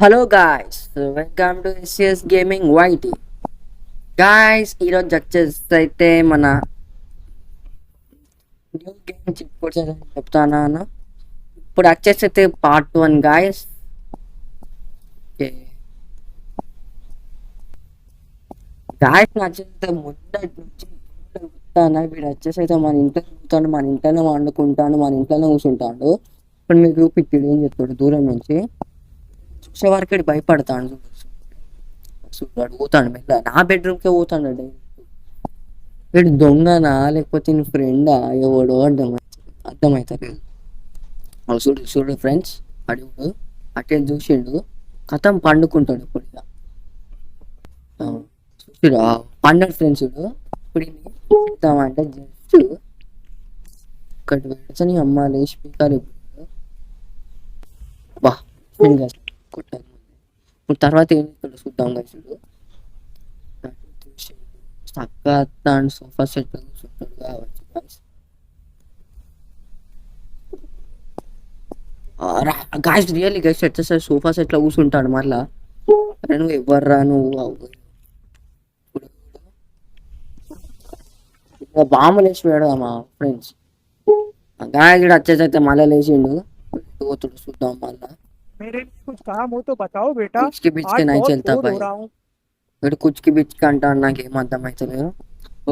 Hello guys, welcome to S S gaming Y T. Guys, ఈరోజు వచ్చేసి మన న్యూ గేమ్ చిక్కుకోవచ్చు చెప్తాను. ఇప్పుడు వచ్చేసి పార్ట్ 1 గాయ్స్. గాయ్స్ నచ్చితే ముందటి నుంచి చెప్తాను. వీడు వచ్చేసి మన ఇంట్లో కూర్చుంటాడు, మన ఇంట్లోనే వండుకుంటాను, మన ఇంట్లోనే కూర్చుంటాడు. ఇప్పుడు మీకు చూపిస్తాడు ఏం చెప్తాడు దూరం నుంచి చూసే వరకు భయపడతాడు. చూడు పోతాడు మెల్ల నా బెడ్రూమ్కే పోతాడు. వీడు దొంగనా లేకపోతే నీ ఫ్రెండా ఎవడో అర్థమవుతారు. చూడు చూడు ఫ్రెండ్స్, అడుగుడు అటే చూసిండు కథం పండుకుంటాడు. ఇప్పుడు ఇక చూడు పండడు ఫ్రెండ్స్. చూడు ఇప్పుడు ఇద్దామంటే జస్ట్ ఒకటి పెడతాని అమ్మ లేచి పీకాలి. బా కొట్టాలి. ఇప్పుడు తర్వాత ఏం చెప్తాడు చూద్దాం చూడు. చక్కగా సోఫా సెట్ కూర్చుంటాడు కావచ్చు. గాయస్ రియల్లీ గైస్ వచ్చేసరి సోఫా సెట్ లో కూర్చుంటాడు. మళ్ళా అరే నువ్వు ఎవర్రా నువ్వు బాంబులు వేసి పెడదామా ఫ్రెండ్స్. గాయస్ కూడా వచ్చేసైతే మళ్ళీ లేచిండు పోతుడు చూద్దాం. మళ్ళా मेरे लिए कुछ काम हो तो बताओ बेटा। కుచ్కి బిచ్కి आज నై बहुत చెల్తా बोर పై हो रहा हूँ। వీడు కుచ్కి బిచ్కి అంటాడు, నాకు ఏం అర్థం అవుతలేదు.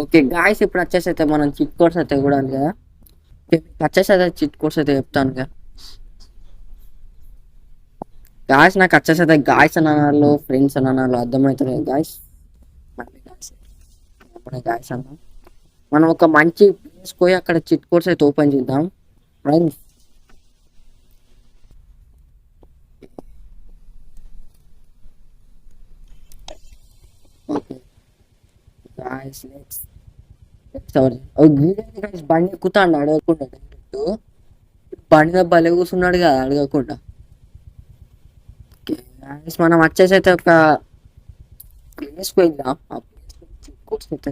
ఓకే గాయస్, ఇప్పుడు వచ్చేసైతే మనం చిట్ కోర్స్ అయితే కూడా కదా. వచ్చేసైతే చిట్ కోర్స్ అయితే చెప్తాను కదా గాయస్. నాకు వచ్చేసైతే గాయస్ అని అనాలో ఫ్రెండ్స్ అని అనాలో అర్థమవుతుంది గాయస్. గాయస్ అన్నా మనం ఒక మంచి ప్లేస్ పోయి అక్కడ చిట్ కోర్స్ అయితే ఓపెన్ చేద్దాం ఫ్రెండ్స్. ఓకే గాయస్ లెట్స్ బండి ఎక్కుతాడు అడగకుండా డైరెక్ట్. బండి మీద భలే కూర్చున్నాడు కదా అడగకుండా. గాయస్ మనం వచ్చేసి అయితే ఒక ప్లేస్కి వెళ్దాం. ఆ ప్లేస్ చిట్ కోర్స్ అయితే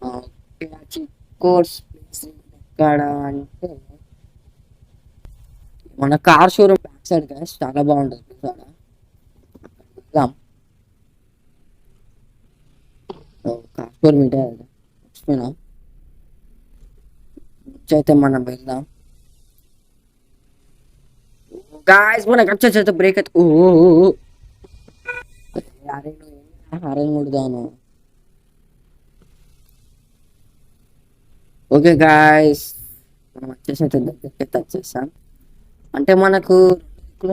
ఓకే. ఆ చిట్ కోర్స్ ప్లేస్ ఎక్కడ అంటే మన car showroom back side guys, చాలా బాగుంటుంది ప్లేస్ ఆడ. వెళ్దాం. కార్ షోరూమ్ ఇటే మర్చిపోయినా అయితే మనం వెళ్దాం గాయస్. మనకు వచ్చేసి అయితే బ్రేక్ అయితే అరే అరే ముడదాను. ఓకే గాయస్, మనం వచ్చేసి అయితే దగ్గరికి అయితే వచ్చేసాం. అంటే మనకు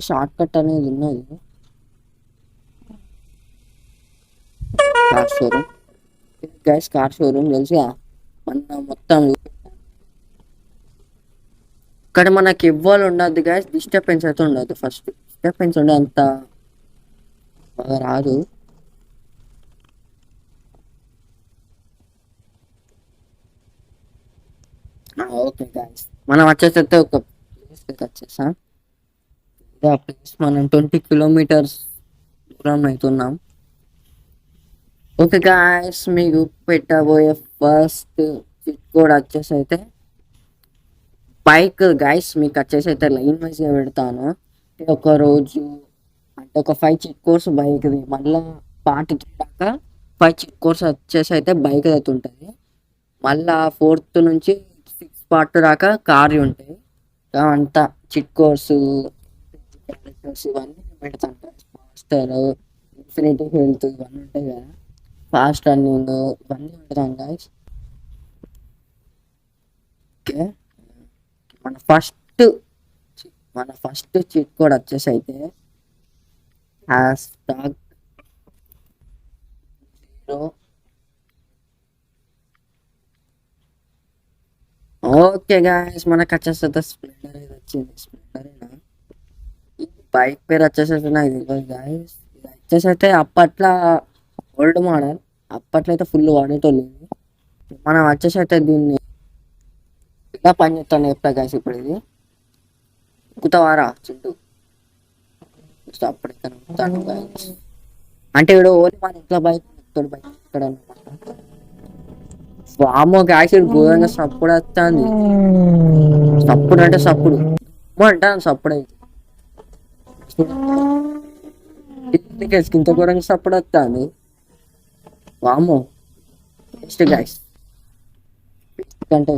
షార్ట్ కట్ అనేది ఉన్నది. Car showroom guys, car showroom తెలుసుగా మన మొత్తం. ఇక్కడ మనకి ఇవ్వాలి ఉండదు గైస్, డిస్టర్బెన్స్ అయితే ఉండదు. ఫస్ట్ డిస్టర్బెన్స్ ఉండే అంత బాగా రాదు. ఓకే గైస్, మనం వచ్చేసైతే ఒక ప్లేస్కి వచ్చేసాం. ఆ ప్లేస్ మనం 20 కిలోమీటర్స్ దూరం అవుతున్నాం. ఓకే గాయస్, మీకు పెట్టబోయే ఫస్ట్ చిట్ కోడ్ వచ్చేసి అయితే బైక్ గాయస్. మీకు వచ్చేసి అయితే లైన్ వైజ్గా పెడతాను. ఒక రోజు అంటే ఒక 5 చిట్ కోర్స్ బైక్ది, మళ్ళీ పార్ట్ దాకా 5 చిట్ కోర్స్ వచ్చేసి అయితే బైక్ అయితే ఉంటుంది. మళ్ళా 4th నుంచి 6th పార్ట్ దాకా కార్ ఉంటాయి. అంతా చిట్ కోర్సు ఇవన్నీ పెడతాను. మాస్టర్, ఇన్ఫినిటీ హెల్త్ ఇవన్నీ ఉంటాయి కదా, ఫాస్ట్ రన్నింగ్ ఇవన్నీ పెడతాను గాయస్. ఓకే, మన ఫస్ట్ చిట్ కోడ్ వచ్చేసి అయితే #0. ఓకే గాయస్, మనకు వచ్చేసి అయితే స్ప్లెండర్ అయితే వచ్చింది. స్ప్లెండర్ ఈ బైక్ పేరు వచ్చేసి నాకు తెలియదు గాయస్. ఇది వచ్చేసి అయితే అప్పట్లో ఓల్డ్ మోడల్, అప్పట్లో అయితే ఫుల్ వాడేటోళ్ళు. మనం వచ్చేసి అయితే దీన్ని ఇలా పని చేస్తాను చెప్తా గాయస్. ఇప్పుడు ఇది ఎక్కుతావారా చింటూ, అప్పుడు ఇక్కడ అంటే ఇప్పుడు ఓన్లీ మన ఇంట్లో బైక్ ఎక్కుతాడు. బైక్ ఇక్కడ వామో గాయస్, ఘోరంగా సప్పుడు వస్తుంది. సప్పుడు అంటే సప్పుడు అంటాను, సప్పుడు అయితే ఇంత ఘోరంగా సపోర్ట్ వస్తుంది. వామో నెక్స్ట్ గైస్ కంటే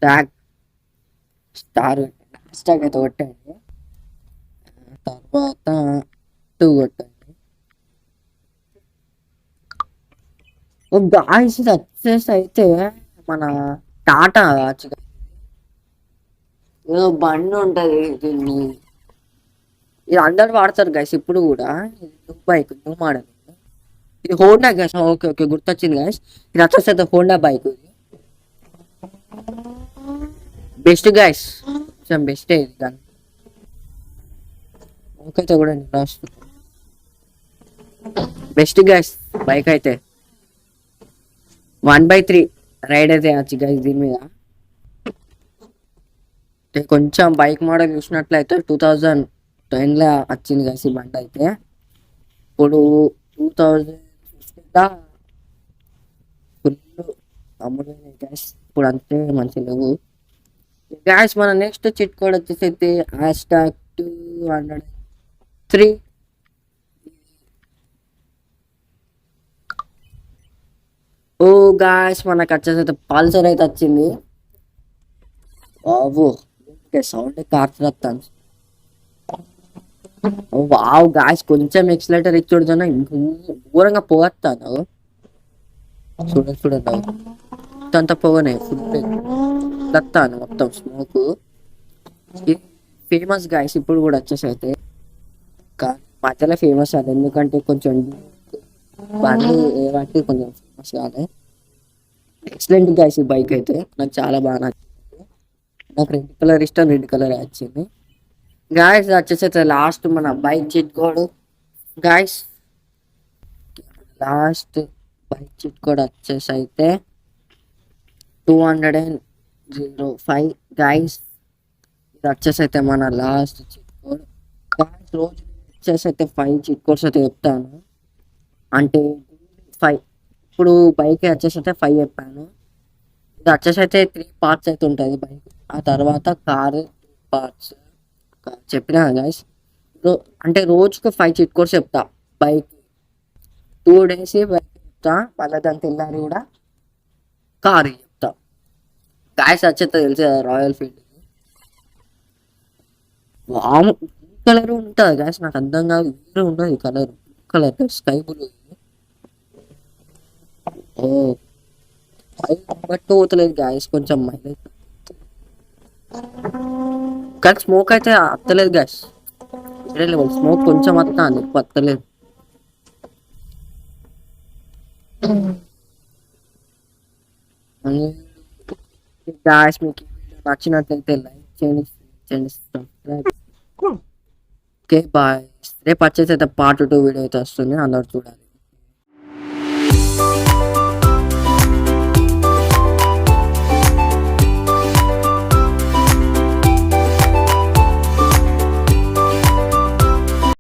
ట్యాగ్ స్టార్ స్టాక్ అయితే కొట్టండి. తర్వాత 2 కొట్టండి. గాయస్ ఇది వచ్చేసి అయితే మన టాటా ఏదో బండి ఉంటది దీన్ని, ఇది అందరు వాడతారు గైస్ ఇప్పుడు కూడా. ఇది న్యూ బైక్, న్యూ మోడల్. ఇది హోండా గైస్. ఓకే ఓకే గుర్తొచ్చింది గైస్. ఇది వచ్చేసి అయితే హోండా బైక్. బెస్ట్ గైస్, కొంచెం బెస్ట్ ఇది దాన్ని. ఓకే అయితే కూడా లాస్ట్ బెస్ట్ గైస్ బైక్ అయితే 1/3 రైడ్ అయితే వచ్చి గైస్ దీని మీద. కొంచెం బైక్ మోడల్ చూసినట్లయితే 2010లో వచ్చింది గైస్ ఈ బండి అయితే. ఇప్పుడు 2015 ఫుల్ అమ్ముడైనాయి గైస్. ఇప్పుడు అంతే మంచి లేవు గైస్. మన నెక్స్ట్ చిట్ కోడ్ వచ్చేసి అయితే #203. ఓ గాయస్ మనకు వచ్చేసి అయితే పల్సర్ అయితే వచ్చింది. బాబు సౌండ్ కార్చుతాను. వావ్ గాయస్ కొంచెం ఎక్సలేటర్ ఇచ్చి చూడతాను ఘోరంగా పోగొస్తాను. చూడండి చూడండి అంత పొగనే ఫుల్ వస్తాను మొత్తం స్మోక్. ఫేమస్ గాయస్ ఇప్పుడు కూడా వచ్చేసి అయితే మధ్యలో ఫేమస్ అది, ఎందుకంటే కొంచెం బండి ఏమంటే కొంచెం ఫేమస్ కాదు. ఎక్సలెంట్ గాయస్ ఈ బైక్ అయితే నాకు చాలా బాగా నచ్చింది. నాకు రెడ్ కలర్ ఇష్టం, రెడ్ కలర్ వచ్చింది గాయస్. వచ్చేసి అయితే లాస్ట్ మన bike chit code guys. Last bike chit code వచ్చేసి అయితే 205 గైస్. ఇది వచ్చేసి అయితే మన లాస్ట్ చిట్ కోడ్ గైస్. రోజు వచ్చేసి అయితే 5 చిట్ కోడ్స్ అయితే చెప్తాను. అంటే 5 ఇప్పుడు బైక్ వచ్చేసి అయితే 5 చెప్పాను. ఇది వచ్చేసి అయితే 3 పార్ట్స్ అయితే ఉంటుంది బైక్. ఆ తర్వాత కారు పార్ట్స్ చెప్పినా గైస్. అంటే రోజుకు 5 చిట్ కోడ్స్ చెప్తా. బైక్ 2 days బైక్ చెప్తా, మళ్ళీ దాని తెల్లారి కూడా కారు చెప్తా గాయస్. వచ్చేస్తే తెలిసి రాయల్ ఫీల్డ్ వాము కలర్ ఉంటుంది గాయస్. నాకు అర్థం కాదు వేరే ఉన్నది colour, colour sky blue. Oh but పోతలేదు గాయస్, కొంచెం మైలేజ్ కానీ స్మోక్ అయితే అత్తలేదు గాయస్. వేరే లెవెల్ స్మోక్ కొంచెం వస్తుంది, ఎక్కువ అత్తలేదు. గాయస్ మీకు నచ్చినట్లయితే లైక్ చేయండి, సబ్స్క్రైబ్. Okay bye. రేపు వచ్చేసి అయితే పార్ట్ 2 వీడియో అయితే వస్తుంది, అందరూ చూడాలి.